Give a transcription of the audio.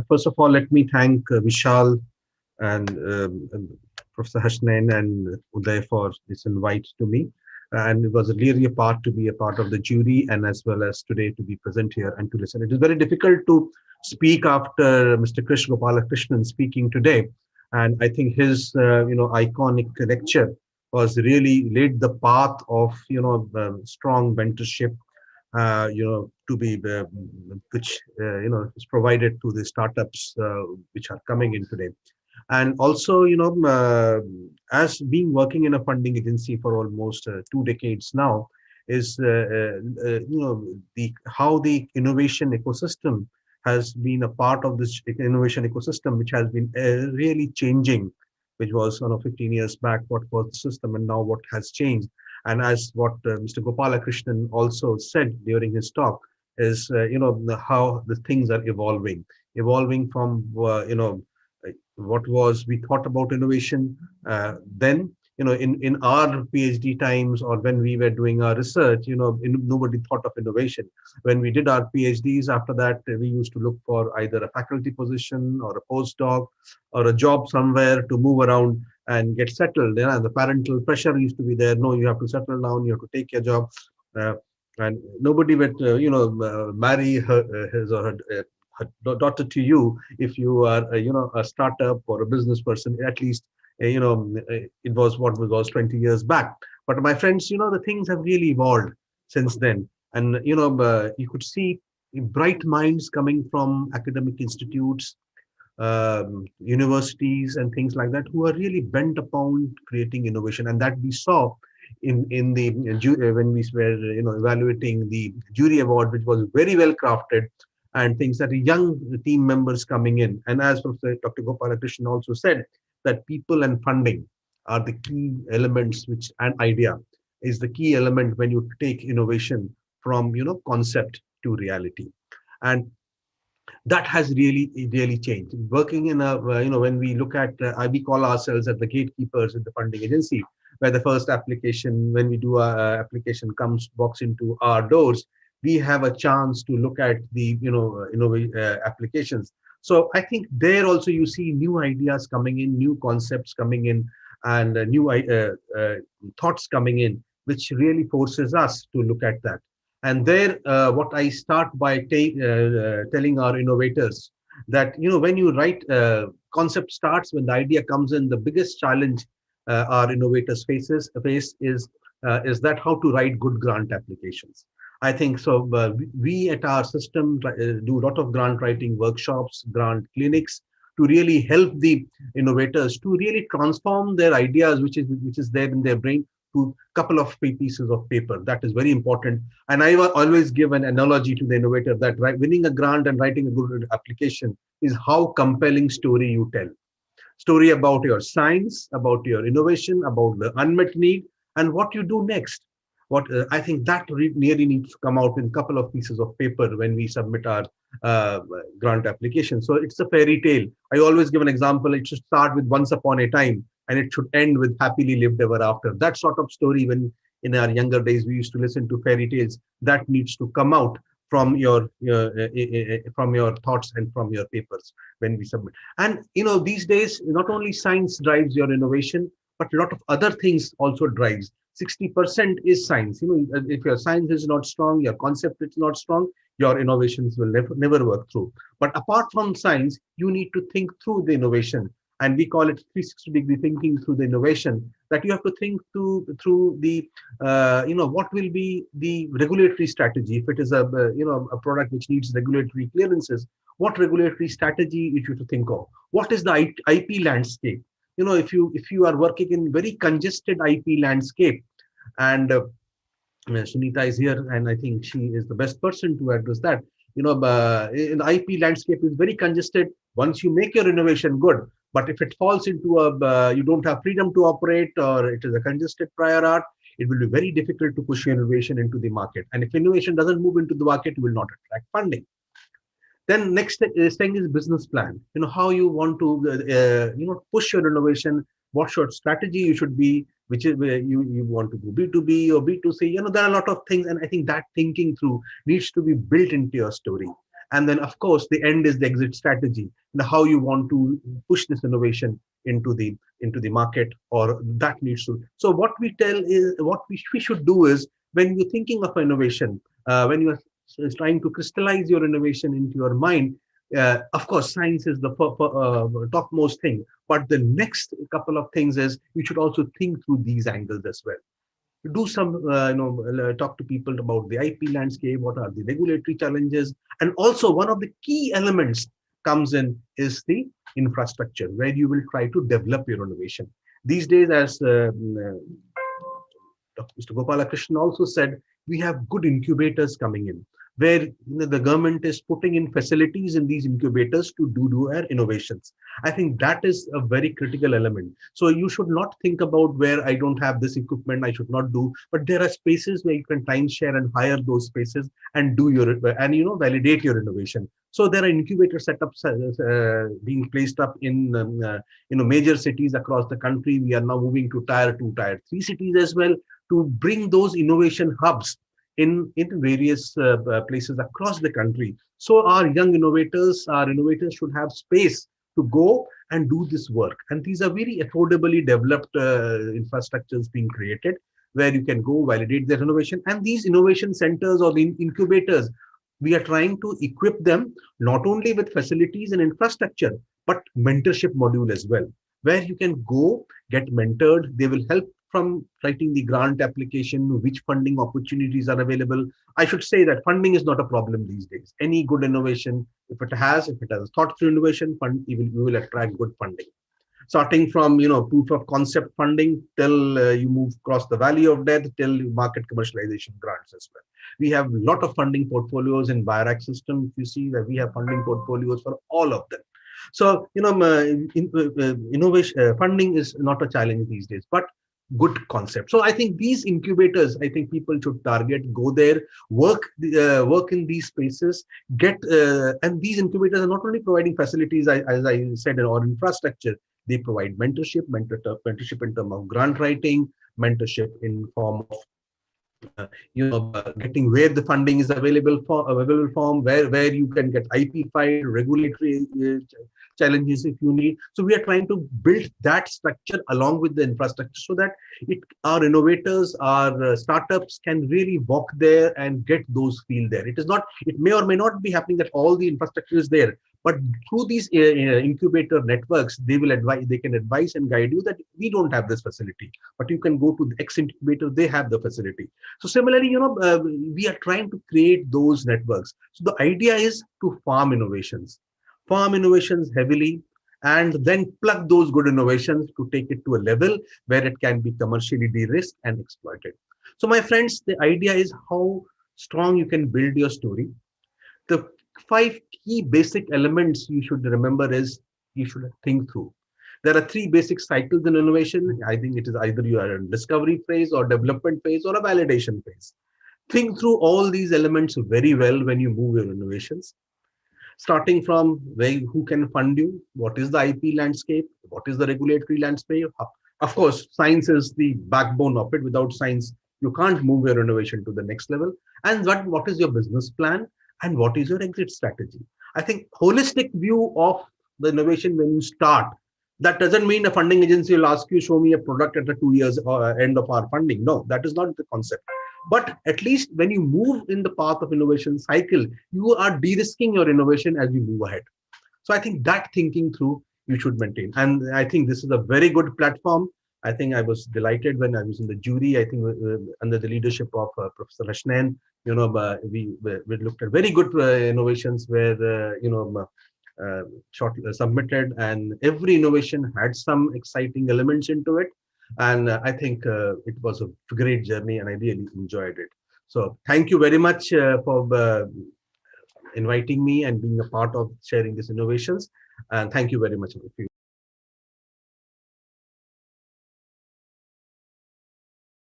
First of all, let me thank Vishal and Professor Hasnain and Uday for this invite to me. And it was really a part to be a part of the jury and as well as today to be present here and to listen. It is very difficult to speak after Mr. Krishna Gopalakrishnan speaking today. And I think his, iconic lecture was really laid the path of, strong mentorship, to be which is provided to the startups which are coming in today. And also, as being working in a funding agency for almost 2 decades now, is the how the innovation ecosystem has been a part of this innovation ecosystem, which has been really changing, which was 15 years back what was the system and now what has changed. And as what Mr. Gopalakrishnan also said during his talk is, how the things are evolving from, what was we thought about innovation then, in our PhD times or when we were doing our research, nobody thought of innovation. When we did our PhDs, after that, we used to look for either a faculty position or a postdoc or a job somewhere to move around and get settled. And the parental pressure used to be there. No, you have to settle down. You have to take your job. Uh, and nobody would, marry his or her daughter to you if you are, a startup or a business person. At least, it was what was 20 years back. But my friends, the things have really evolved since then. And, you could see bright minds coming from academic institutes, universities and things like that, who are really bent upon creating innovation. And that we saw in the when we were evaluating the jury award, which was very well crafted, and things that young team members coming in. And as Professor Dr. Gopalakrishnan also said, that people and funding are the key elements, which an idea is the key element when you take innovation from concept to reality. And that has really changed. Working in a, when we look at, we call ourselves as the gatekeepers in the funding agency, where the first application, when we do a application walks into our doors, we have a chance to look at the, applications. So I think there also you see new ideas coming in, new concepts coming in, and new thoughts coming in, which really forces us to look at that. And there, what I start by telling our innovators that, when you write, concept starts when the idea comes in. The biggest challenge our innovators face is that how to write good grant applications. I think so. We at our system do a lot of grant writing workshops, grant clinics, to really help the innovators to really transform their ideas, which is there in their brain, to a couple of pieces of paper. That is very important. And I will always give an analogy to the innovator that winning a grant and writing a good application is how compelling story you tell. Story about your science, about your innovation, about the unmet need, and what you do next. What I think that really needs to come out in a couple of pieces of paper when we submit our grant application. So it's a fairy tale. I always give an example. It should start with once upon a time, and it should end with happily lived ever after. That sort of story, when in our younger days we used to listen to fairy tales, that needs to come out from your thoughts and from your papers when we submit. And these days, not only science drives your innovation, but a lot of other things also drives. 60% is science. If your science is not strong, your concept is not strong, your innovations will never work through. But apart from science, you need to think through the innovation. And we call it 360-degree thinking through the innovation, that you have to think through the, what will be the regulatory strategy. If it is a product which needs regulatory clearances, what regulatory strategy you should think of? What is the IP landscape? If you are working in very congested IP landscape, and Sunita is here, and I think she is the best person to address that. In the IP landscape is very congested. Once you make your innovation good, but if it falls into you don't have freedom to operate, or it is a congested prior art, it will be very difficult to push your innovation into the market. And if innovation doesn't move into the market, you will not attract funding. Then next thing is business plan. How you want to push your innovation, what your strategy you should be, which is where you want to go B2B or B2C. There are a lot of things, and I think that thinking through needs to be built into your story. And then, of course, the end is the exit strategy, how you want to push this innovation into the market, or that needs to. So what we tell is, what we should do is, when you're thinking of innovation, when you are trying to crystallize your innovation into your mind, of course, science is the topmost thing. But the next couple of things is, you should also think through these angles as well. Do some, talk to people about the IP landscape, what are the regulatory challenges, and also one of the key elements comes in is the infrastructure, where you will try to develop your innovation. These days, as Dr. Mr. Gopalakrishnan also said, we have good incubators coming in, where the government is putting in facilities in these incubators to do our innovations. I think that is a very critical element. So you should not think about where I don't have this equipment, I should not do, but there are spaces where you can time share and hire those spaces and do your, and validate your innovation. So there are incubator setups being placed up in major cities across the country. We are now moving to tier 2, tier 3 cities as well, to bring those innovation hubs in various places across the country. So our innovators should have space to go and do this work. And these are very affordably developed infrastructures being created, where you can go validate their innovation. And these innovation centers or the incubators, we are trying to equip them not only with facilities and infrastructure, but mentorship module as well, where you can go get mentored. They will help from writing the grant application, which funding opportunities are available. I should say that funding is not a problem these days. Any good innovation, if it has thought through innovation, you will attract good funding. Starting from proof of concept funding till you move across the valley of death till market commercialization grants as well. We have a lot of funding portfolios in BIRAC system. If you see that, we have funding portfolios for all of them. So innovation funding is not a challenge these days, but good concept. So I think these incubators, I think people should target, go there, work in these spaces, and these incubators are not only providing facilities, as I said, or infrastructure. They provide mentorship in terms of grant writing, mentorship in form of getting where the funding is available from, where you can get IP filed, regulatory challenges if you need. So we are trying to build that structure along with the infrastructure, so that our innovators, our startups can really walk there and get those feel there. It may or may not be happening that all the infrastructure is there, but through these incubator networks, they can advise and guide you that we don't have this facility, but you can go to the X incubator, they have the facility. So similarly, we are trying to create those networks. So the idea is to farm innovations heavily, and then plug those good innovations to take it to a level where it can be commercially de-risked and exploited. So my friends, the idea is how strong you can build your story. The 5 key basic elements you should remember is, you should think through. There are 3 basic cycles in innovation. I think it is either you are in discovery phase or development phase or a validation phase. Think through all these elements very well when you move your innovations. Starting from who can fund you, what is the IP landscape, what is the regulatory landscape. Of course, science is the backbone of it. Without science, you can't move your innovation to the next level. And what is your business plan, and what is your exit strategy? I think holistic view of the innovation when you start, that doesn't mean a funding agency will ask you, show me a product at the 2 years end of our funding. No, that is not the concept. But at least when you move in the path of innovation cycle, you are de-risking your innovation as you move ahead. So I think that thinking through you should maintain. And I think this is a very good platform. I think I was delighted when I was in the jury. I think under the leadership of Professor Rashnain, we looked at very good innovations where submitted, and every innovation had some exciting elements into it. And I think it was a great journey, and I really enjoyed it. So thank you very much for inviting me and being a part of sharing these innovations. And thank you very much.